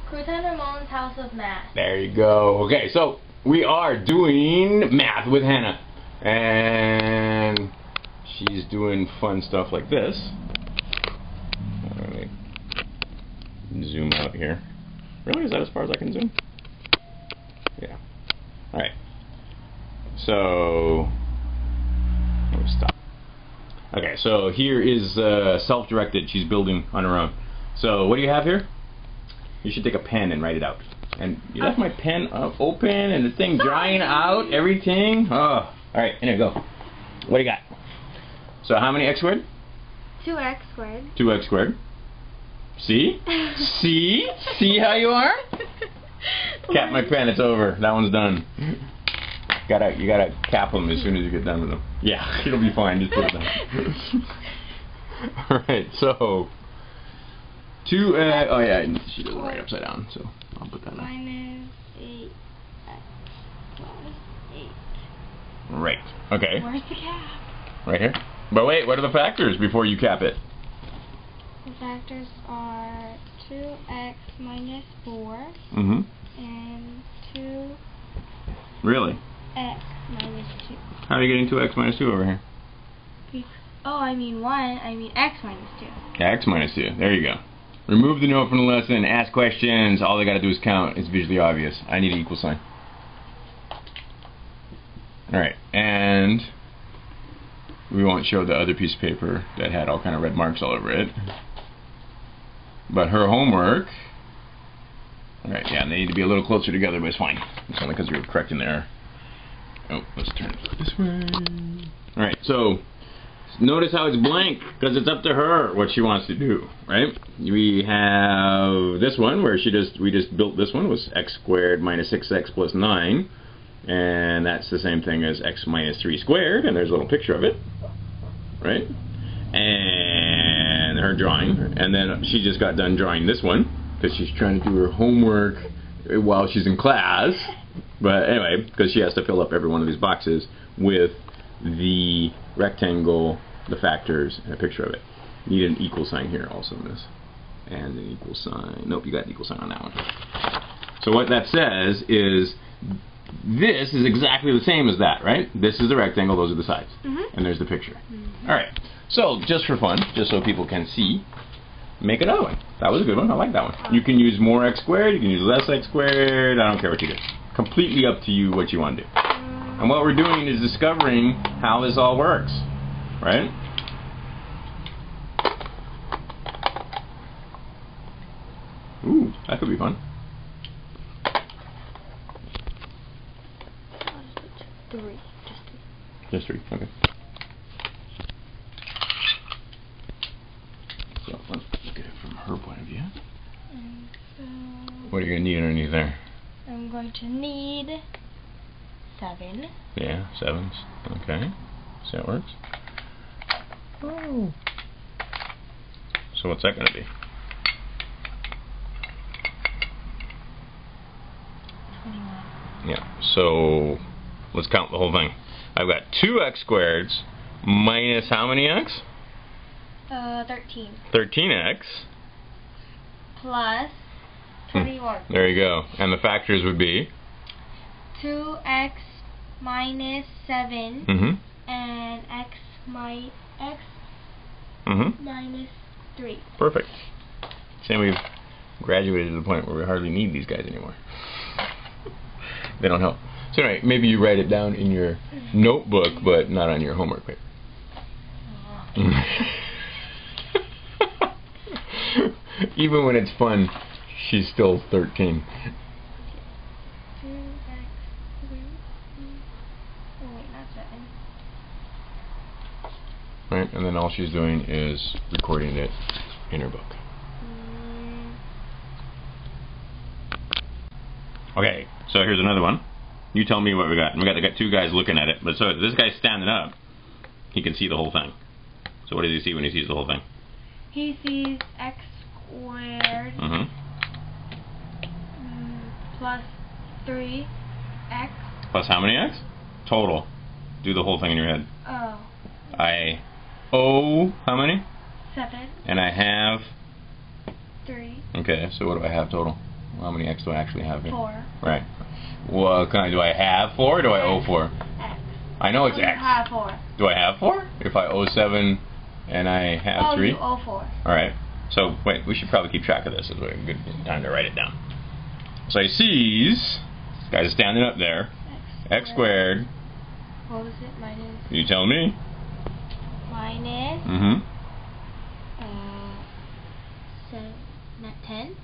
Crewton Ramone's House of Math. There you go. Okay, so we are doing math with Hannah. And she's doing fun stuff like this. Let me zoom out here. Really? Is that as far as I can zoom? Yeah. Alright. So, let me stop. Okay, so here is self-directed. She's building on her own. So, what do you have here? You should take a pen and write it out. And you left my pen open and the thing drying out, everything. Oh, alright, here you go. What do you got? So, how many x squared? 2x squared. 2x squared. See? See? See how you are? Cap my pen, it's over. That one's done. You gotta cap them as soon as you get done with them. Yeah, it'll be fine. Just put it down. Alright, so 2 oh yeah, she doesn't write upside down, so I'll put that in. Minus 8x plus 8. Right. Okay. Where's the cap? Right here. But wait, what are the factors before you cap it? The factors are 2x minus 4 Mm-hmm. and 2 Really? x minus 2. How are you getting 2x minus 2 over here? I mean x minus 2. X minus 2. There you go. Remove the note from the lesson. Ask questions. All they got to do is count. It's visually obvious. I need an equal sign. Alright. And we won't show the other piece of paper that had all kind of red marks all over it. But her homework... Alright, yeah, and they need to be a little closer together, but it's fine. It's only because you were correcting the error. Oh, let's turn it this way. Alright, so notice how it's blank, because it's up to her what she wants to do, right? We have this one where we just built this one, was x squared minus 6x plus 9. And that's the same thing as x minus 3 squared, and there's a little picture of it, right? And her drawing, and then she just got done drawing this one, because she's trying to do her homework while she's in class. But anyway, because she has to fill up every one of these boxes with the rectangle, the factors, and a picture of it. You need an equal sign here also in this. And an equal sign. Nope, you got an equal sign on that one. So what that says is this is exactly the same as that, right? This is the rectangle, those are the sides. And there's the picture. Alright, so just for fun, just so people can see, make another one. That was a good one. I like that one. You can use more x squared, you can use less x squared, I don't care what you do. Completely up to you what you want to do. And what we're doing is discovering how this all works, right? Ooh, that could be fun. Three. Just 3, okay. So let's look at it from her point of view. So What are you going to need underneath there? I'm going to need 7. Yeah, 7s. Okay. See how it works? Oh. So what's that going to be? 21. Yeah, so let's count the whole thing. I've got 2x squareds minus how many x? 13. 13x. Plus 21. There you go. And the factors would be? 2x minus 7 and x minus 3. Perfect. Saying we've graduated to the point where we hardly need these guys anymore. They don't help. So anyway, maybe you write it down in your notebook, but not on your homework paper. Even when it's fun, she's still 13. 2x 3. Oh wait, not 7. Right, and then all she's doing is recording it in her book. Okay, so here's another one. You tell me what we got. We got 2 guys looking at it, but so this guy's standing up. He can see the whole thing. So what does he see when he sees the whole thing? He sees x squared plus 3x. Plus how many x? Total. Do the whole thing in your head. Oh. I owe how many? 7. And I have 3. Okay, so what do I have total? How many x do I actually have here? 4. Right. Well, do I have 4 or do I owe 4? X. I know it's You x. have 4. Do I have 4? If I owe 7 and I have 3? You owe 4. Alright. So, wait, we should probably keep track of this. It's a good time to write it down. So he sees, this guy's standing up there, x squared. What was it? Minus. You tell me. Minus. Mm-hmm. 7, not 10.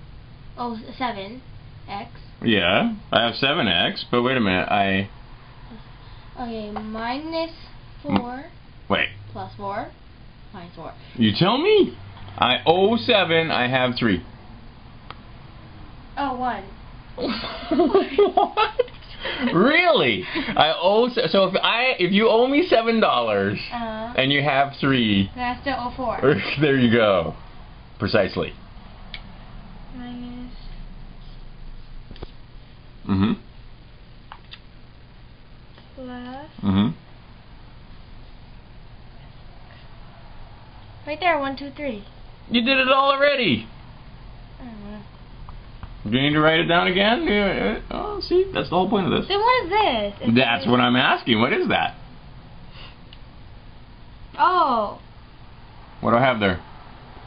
Oh, 7 x. Yeah, I have 7x, but wait a minute, Okay, minus 4. Wait. Plus 4. Minus 4. You tell me. I owe 7, I have 3. Oh, 1. What? Really? I owe, so if you owe me $7 and you have 3, then I still owe 4. there you go. Precisely. Minus. Mm-hmm. Plus. Mm-hmm. Right there, 1, 2, 3. You did it all already. Do you need to write it down again? Yeah. Oh, see, that's the whole point of this. Then what is this? That's what I'm asking. What is that? Oh. What do I have there?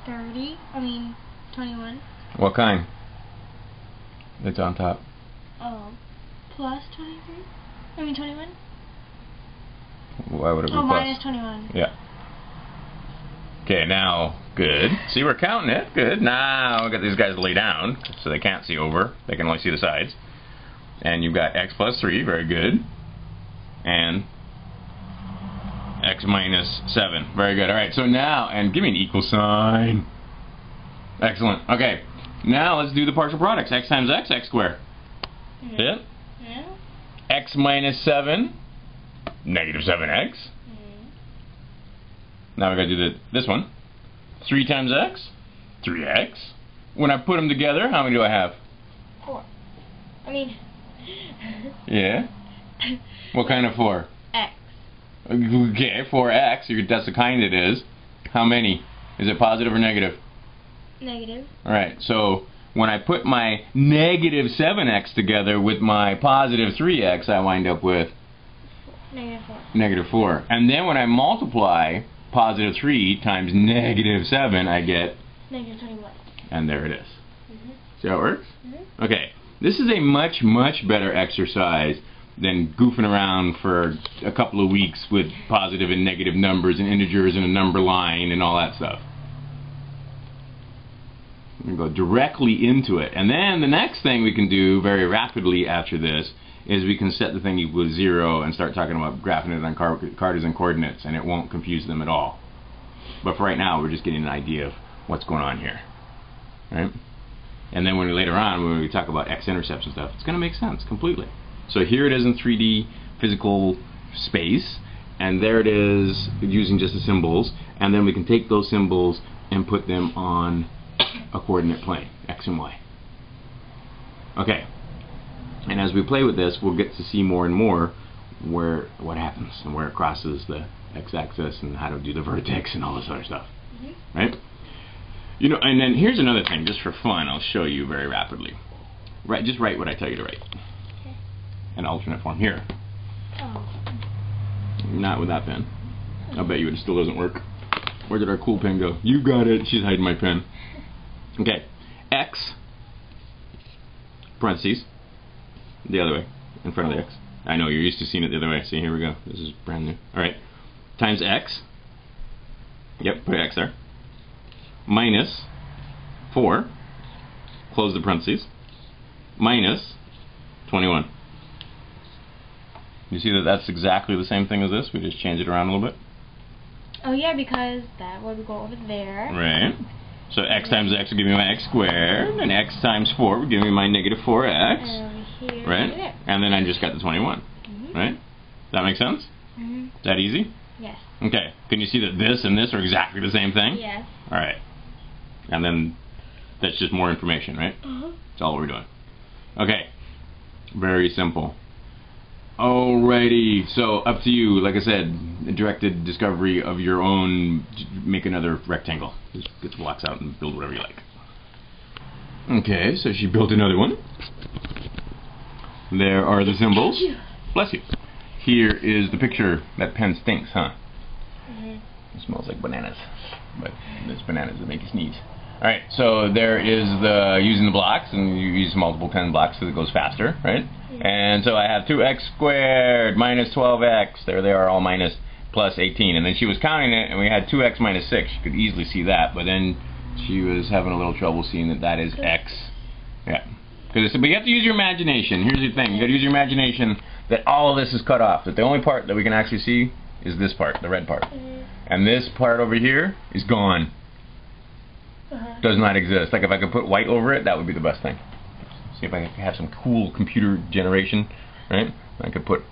21. What kind? It's on top. Oh. Plus 23? 21? Why would it be plus? Minus 21. Yeah. Okay, now, good. See, we're counting it. Good. Now, we got these guys to lay down, so they can't see over. They can only see the sides. And you've got x plus 3, very good. And x minus 7, very good. All right, so now, and give me an equal sign. Excellent. Okay, now let's do the partial products. X times x, x squared. Yeah? Yeah. X minus 7, negative 7x. Now we got to do this one. 3 times x, 3x. When I put them together, how many do I have? 4. Yeah? What kind of 4? X. Okay, 4x, that's the kind it is. How many? Is it positive or negative? Negative. Alright, so when I put my negative 7x together with my positive 3x, I wind up with Negative 4. Negative 4. And then when I multiply positive 3 times negative 7, I get Negative 21. And there it is. Mm-hmm. See how it works? Mm-hmm. Okay, this is a much, much better exercise than goofing around for a couple of weeks with positive and negative numbers and integers and a number line and all that stuff. We're going to go directly into it. And then the next thing we can do very rapidly after this is we can set the thing equal to 0 and start talking about graphing it on Cartesian coordinates, and it won't confuse them at all. But for right now, we're just getting an idea of what's going on here. Right? And then later on, when we talk about x-intercepts and stuff, it's going to make sense completely. So here it is in 3D physical space, and there it is using just the symbols, and then we can take those symbols and put them on a coordinate plane, x and y. Okay. And as we play with this, we'll get to see more and more what happens and where it crosses the x-axis and how to do the vertex and all this other stuff. Mm-hmm. Right? You know, and then here's another thing, just for fun, I'll show you very rapidly. Just write what I tell you to write. Okay. An alternate form here. Oh. Not with that pen. I'll bet you it still doesn't work. Where did our cool pen go? You got it. She's hiding my pen. Okay. X, parentheses, the other way, in front of the X. I know, you're used to seeing it the other way. See, here we go. This is brand new. Alright. Times X. Yep, put X there. Minus 4. Close the parentheses. Minus 21. You see that that's exactly the same thing as this? We just changed it around a little bit. Oh yeah, because that would go over there. Right. So x times x will give me my x squared, and x times 4 will give me my negative 4x. And over here, right? And then I just got the 21. Mm-hmm. Right? Does that make sense? Mm-hmm. Is that easy? Yes. Okay. Can you see that this and this are exactly the same thing? Yes. Alright. And then that's just more information, right? Uh-huh. That's all we're doing. Okay. Very simple. Alrighty, so up to you. Like I said, a directed discovery of your own. Make another rectangle. Just get the blocks out and build whatever you like. Okay, so she built another one. There are the symbols. Bless you. Here is the picture. That pen stinks, huh? Mm-hmm. It smells like bananas. But there's bananas that make you sneeze. Alright, so there is the using the blocks, and you use multiple pen blocks so it goes faster, right? Mm-hmm. And so I have 2x squared minus 12x. There they are, all minus, plus 18. And then she was counting it, and we had 2x minus 6. You could easily see that, but then she was having a little trouble seeing that that is x. Yeah. But you have to use your imagination. Here's the thing. You got to use your imagination that all of this is cut off. That the only part that we can actually see is this part, the red part. Mm-hmm. And this part over here is gone. Does not exist. Like if I could put white over it, that would be the best thing. See if I could have some cool computer generation, right? I could put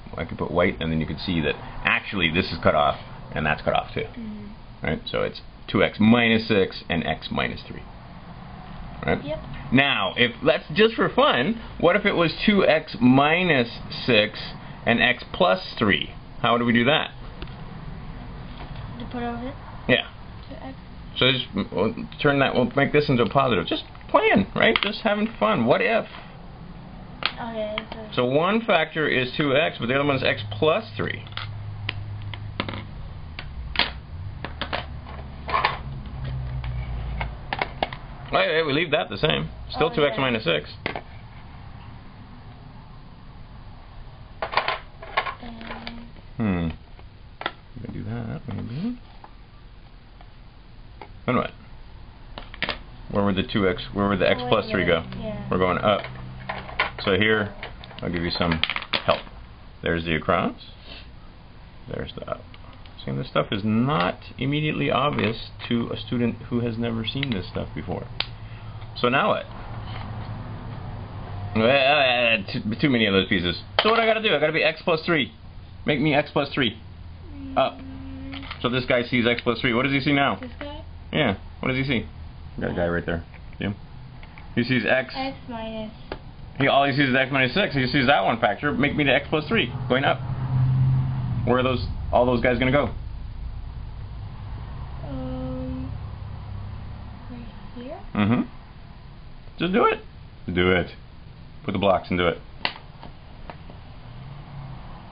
white, and then you could see that actually this is cut off, and that's cut off too. Mm-hmm. Right? So it's 2x minus 6 and x minus 3. Right? Yep. Now, if let's just for fun, what if it was 2x minus 6 and x plus 3? How do we do that? To put over it? Yeah. 2x. So just we'll make this into a positive. Just playing, right? Just having fun. What if? Okay. So one factor is 2x, but the other one is x plus 3. Wait, we leave that the same. Still 2x minus 6. Maybe do that, maybe. Then what? Where would the 2x, where would the x plus 3 go? Yeah. We're going up. So here, I'll give you some help. There's the across. There's the up. See, this stuff is not immediately obvious to a student who has never seen this stuff before. So now what? Too many of those pieces. So what I gotta do? I gotta be x plus 3. Make me x plus 3. Up. So this guy sees x plus 3. What does he see now? This guy? Yeah. What does he see? Got a guy right there. Yeah. He sees x. X minus. All he sees is x minus 6. He sees that one factor. Make me to x plus 3. Going up. Where are all those guys gonna go? Right here? Mm-hmm. Just do it. Do it. Put the blocks and do it.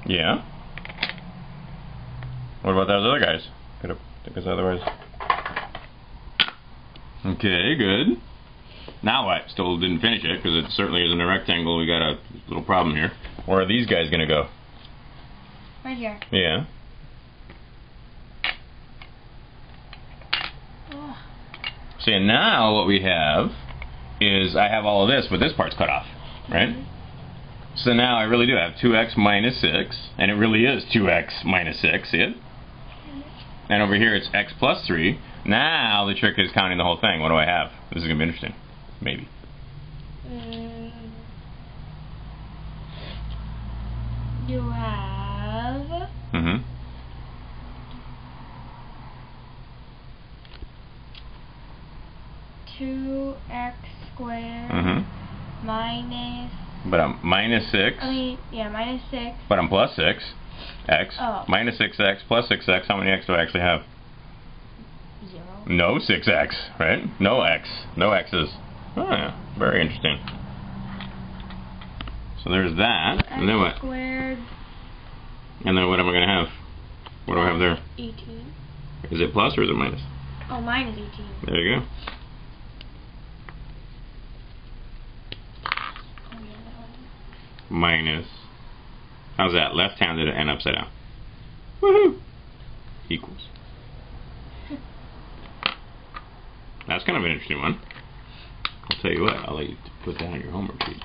Yeah. What about those other guys? Because otherwise. Okay, good. Now what? Still didn't finish it because it certainly isn't a rectangle. We got a little problem here. Where are these guys gonna go? Right here. Yeah. Oh. See, and now what we have is I have all of this, but this part's cut off, right? Mm-hmm. So now I really do have 2x minus 6, and it really is 2x minus 6, see it? Mm-hmm. And over here it's x plus 3. Now the trick is counting the whole thing. What do I have? This is going to be interesting. Maybe. You have... Mm-hmm. (2x squared minus... But I'm minus 6. Yeah, minus 6. But I'm plus 6. X. Oh. Minus 6x plus 6x. How many x do I actually have? 0. No 6x, right? No x. No x's. Oh, yeah. Very interesting. So there's that. And then what? Squared. And then what am I going to have? What do I have there? 18. Is it plus or is it minus? Oh, minus 18. There you go. Minus. How's that? Left-handed and upside down. Woohoo! Equals. That's kind of an interesting one. I'll tell you what, I'll let you put that on your homework sheet.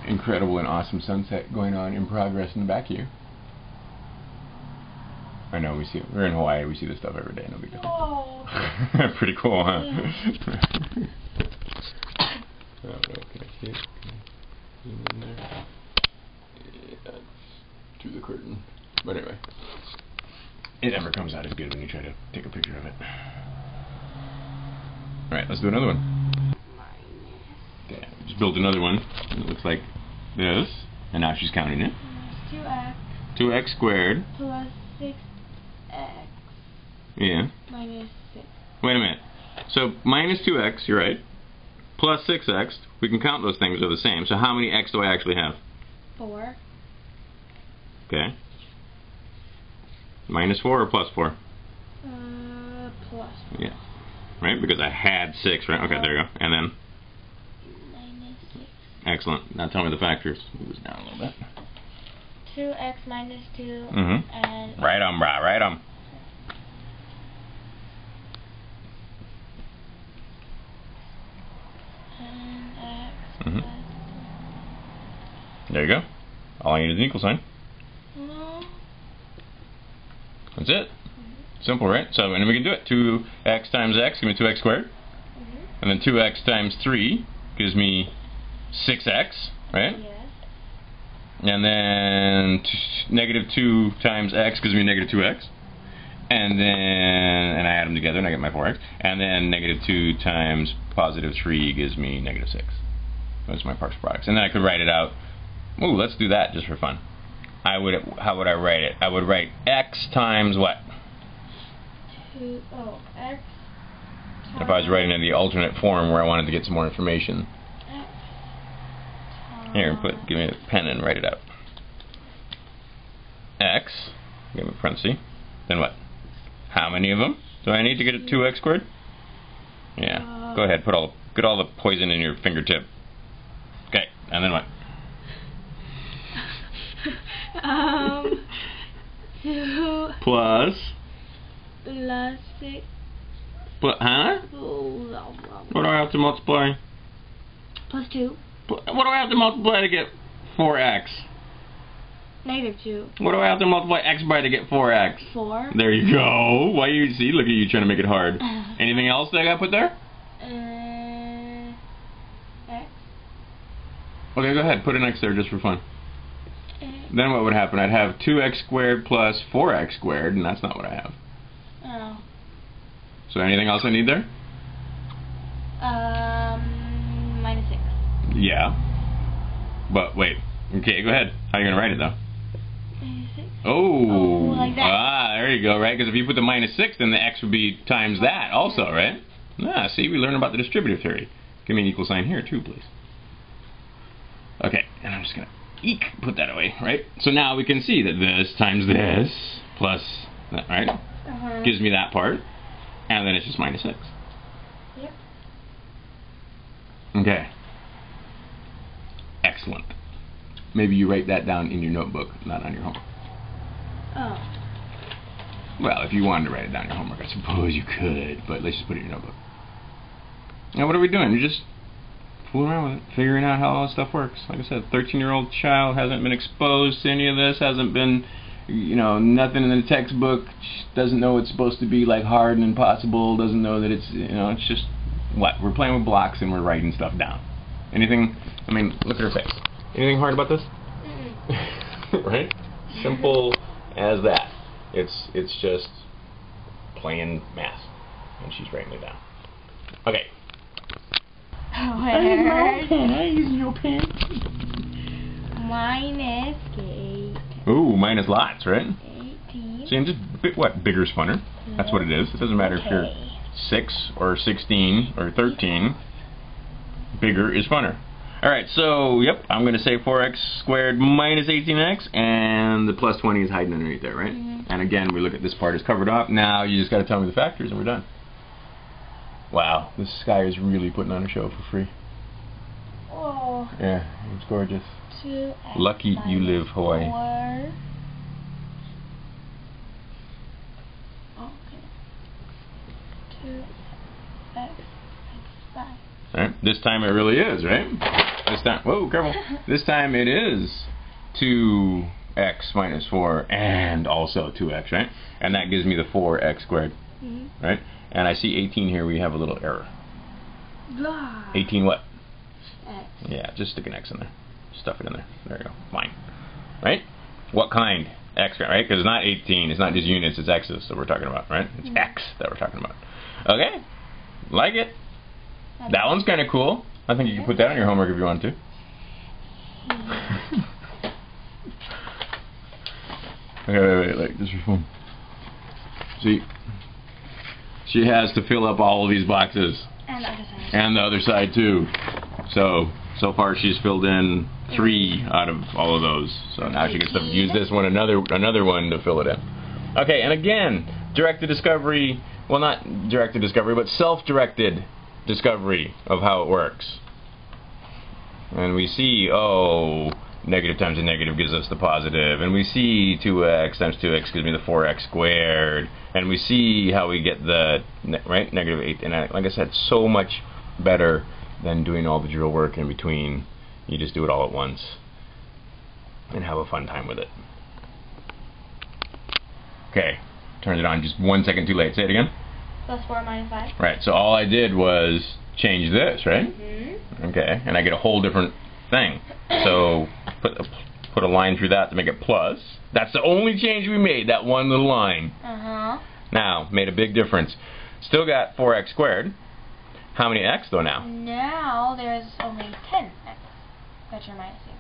Incredible and awesome sunset going on in progress in the back here. I know, we see it. We're in Hawaii, we see this stuff every day, no big deal. Oh. Pretty cool, huh? Yeah. Oh, can I see it? Can I zoom in there? Yeah, it's through the curtain. But anyway, it never comes out as good when you try to take a picture of it. Alright, let's do another one. Okay, just built another one. It looks like this. And now she's counting it. 2x. 2x squared. Plus 6x. Yeah. Minus 6. Wait a minute. So minus 2x, you're right, plus 6x, we can count those things, they're the same. So how many x do I actually have? 4. Okay. Minus 4 or plus 4? Plus 4. Yeah. Right, because I had 6, right? Okay, there you go. And then? Minus 6. Excellent. Now tell me the factors. Move this down a little bit. 2x minus 2 Mm-hmm. and... Right on, brah. Right on. And x Mm-hmm. plus... There you go. All I need is an equal sign. No. That's it. Simple, right? So, and we can do it. 2x times x gives me 2x squared. And then 2x times 3 gives me 6x, right? Yes. And then negative 2 times x gives me negative 2x. And then, and I add them together and I get my 4x. And then negative 2 times positive 3 gives me negative 6. Those are my partial products. And then I could write it out. Ooh, let's do that just for fun. How would I write it? I would write x times what? X times... If I was writing in the alternate form where I wanted to get some more information. X times... Here, give me a pen and write it out. X, give me a parenthesis. Then what? How many of them do I need to get a 2x squared? Yeah, go ahead, get all the poison in your fingertip. Okay, and then what? 2 plus 6. Huh? What do I have to multiply? Plus 2. What do I have to multiply to get 4x? Negative 2. What do I have to multiply x by to get 4x? 4. There you go. Why you see? Look at you trying to make it hard. Anything else that I got to put there? X. Okay, go ahead. Put an x there just for fun. X. Then what would happen? I'd have 2x squared plus 4x squared, and that's not what I have. Oh. So anything else I need there? Minus 6. Yeah. But wait. Okay, go ahead. How are you going to write it, though? Minus 6. Oh. Like that. Ah, there you go, right? Because if you put the minus 6, then the x would be times that also, right? Ah, see, we learned about the distributive theory. Give me an equal sign here, too, please. Okay, and I'm just going to put that away, right? So now we can see that this times this plus that, right? Gives me that part. And then it's just minus 6. Yep. Okay. Excellent. Maybe you write that down in your notebook, not on your homework. Oh. Well, if you wanted to write it down in your homework, I suppose you could, but let's just put it in your notebook. Now, what are we doing? You're just fooling around with it, figuring out how all this stuff works. Like I said, 13-year-old child hasn't been exposed to any of this, hasn't been, you know, nothing in the textbook, doesn't know it's supposed to be like hard and impossible, doesn't know that it's, you know, it's just, what? We're playing with blocks and we're writing stuff down. Anything, I mean, look at her face. Anything hard about this? Right? Simple as that. It's just plain math. And she's writing it down. Okay. I use no pen. Minus 8. Ooh, minus lots, right? 18. See, and just, what? Bigger's funner. That's what it is. It doesn't matter if you're 6 or 16 or 13. Bigger is funner. Alright, so, yep, I'm going to say 4x squared minus 18x, and the plus 20 is hiding underneath there, right? And again, we look at this part is covered up. Now you just got to tell me the factors, and we're done. Wow, this guy is really putting on a show for free. Oh. Yeah, it's gorgeous. 2x Lucky you live Hawaii. 4. Okay. 2x 5. Right? This time it really is, right? This time, whoa, careful. This time it is 2x minus 4 and also 2x, right? And that gives me the 4x squared, right? And I see 18 here, we have a little error. Blah. 18 what? X. Yeah, just stick an x in there. Stuff it in there. There you go. Fine. Right? What kind? X, right? Because it's not 18, it's not just units, it's x's that we're talking about, right? It's x that we're talking about. Okay? Like it? That one's kind of cool. I think you can put that on your homework if you want to. Okay, wait, like, just for fun. See? she has to fill up all of these boxes. And the other side. And the other side too. So far she's filled in 3 out of all of those. So now she gets to use this one, another one to fill it in. Okay, and again, directed discovery, well, not directed discovery, but self-directed discovery of how it works. And we see, oh, negative times a negative gives us the positive, and we see 2x times 2x gives me the 4x squared, and we see how we get the right negative 8. And like I said, so much better than doing all the drill work in between. You just do it all at once and have a fun time with it. Okay, turned it on just 1 second too late. Say it again. Plus 4 minus 5. Right. So all I did was change this, right? Mm-hmm. Okay, and I get a whole different thing. So put a line through that to make it plus. That's the only change we made, that one little line. Now, made a big difference. Still got 4x squared. How many x though now? Now there's only 10x that you're minusing.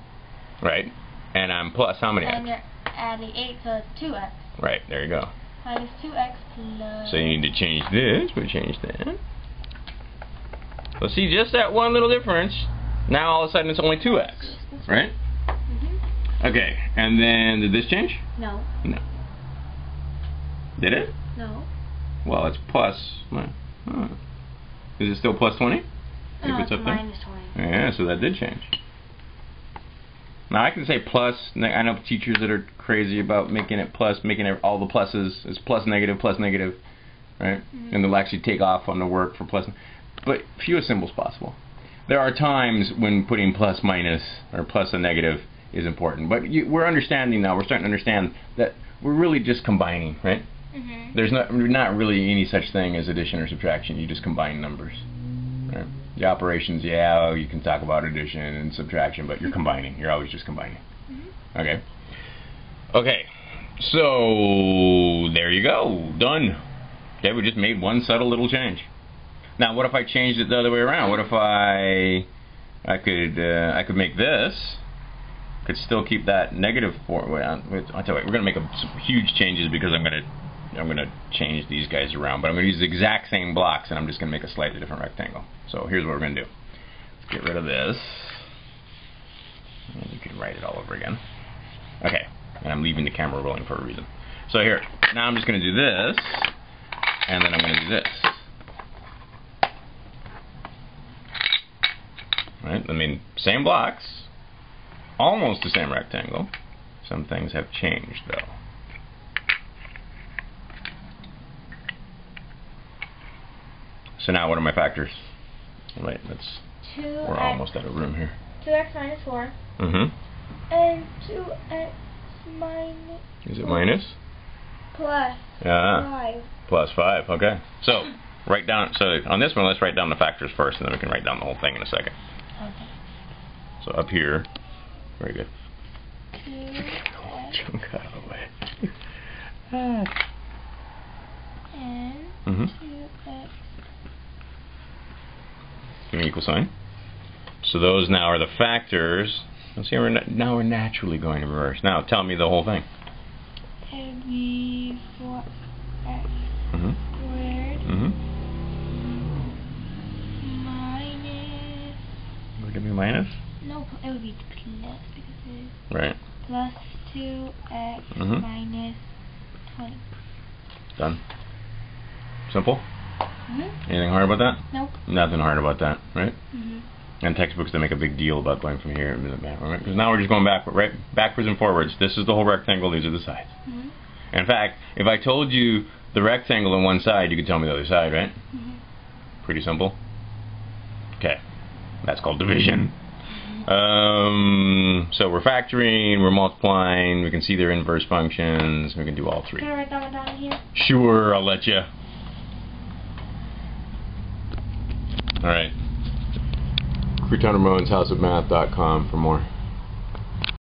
Right. And I'm plus how many x? And you're adding 8, so it's 2x. Right, there you go. Minus 2x plus... So you need to change this, we change that. So see, just that one little difference, now all of a sudden it's only 2x, right? Mm-hmm. Okay, and then did this change? No. No. Did it? No. Well, it's plus... Is it still plus 20? No, If it's up there? minus 20. Yeah, so that did change. Now I can say plus. I know teachers that are crazy about making it plus, making it all the pluses. It's plus, negative, right? Mm-hmm. And they'll actually take off on the work for plus. But fewest symbols possible. There are times when putting plus, minus, or plus and negative is important. But we're understanding now. We're starting to understand that we're really just combining, right? Mm-hmm. There's not really any such thing as addition or subtraction. You just combine numbers. Right? The operations, yeah, you can talk about addition and subtraction, but you're combining. You're always just combining. Mm-hmm. Okay. Okay. So there you go. Done. Okay, we just made one subtle little change. Now, what if I changed it the other way around? What if I could make this? Could still keep that negative 4. Wait, I'll tell you what. We're gonna make some huge changes because I'm gonna change these guys around, but I'm gonna use the exact same blocks, and I'm just gonna make a slightly different rectangle. So here's what we're gonna do. Let's get rid of this, and you can write it all over again. Okay, and I'm leaving the camera rolling for a reason. So here, now I'm just gonna do this, and then I'm gonna do this. Right? I mean, same blocks, almost the same rectangle. Some things have changed though. So now what are my factors? Wait, we're almost out of room here. 2x minus 4. Mm-hmm. And 2x minus... Is it minus? Plus 5. Plus 5, okay. So, write down, so on this one, let's write down the factors first, and then we can write down the whole thing in a second. Okay. So up here, very good. 2x. Junk out of the way. And 2x. Give me an equal sign. So those now are the factors. Let's see, now we're naturally going to reverse. Now tell me the whole thing. It would be 4x squared minus... Would it be minus? No, it would be plus because it is right. Plus 2x minus 20. Done. Simple? Mm-hmm. Anything hard about that? Nope. Nothing hard about that, right? Mm-hmm. And textbooks, they make a big deal about going from here to that, right? Because now we're just going backwards and forwards. This is the whole rectangle, these are the sides. Mm-hmm. In fact, if I told you the rectangle on one side, you could tell me the other side, right? Mm-hmm. Pretty simple. Okay. That's called division. So we're factoring, we're multiplying, we can see their inverse functions, we can do all 3. Can I write that one down here? Sure, I'll let you. Alright. Crewton Ramone's houseofmath.com for more.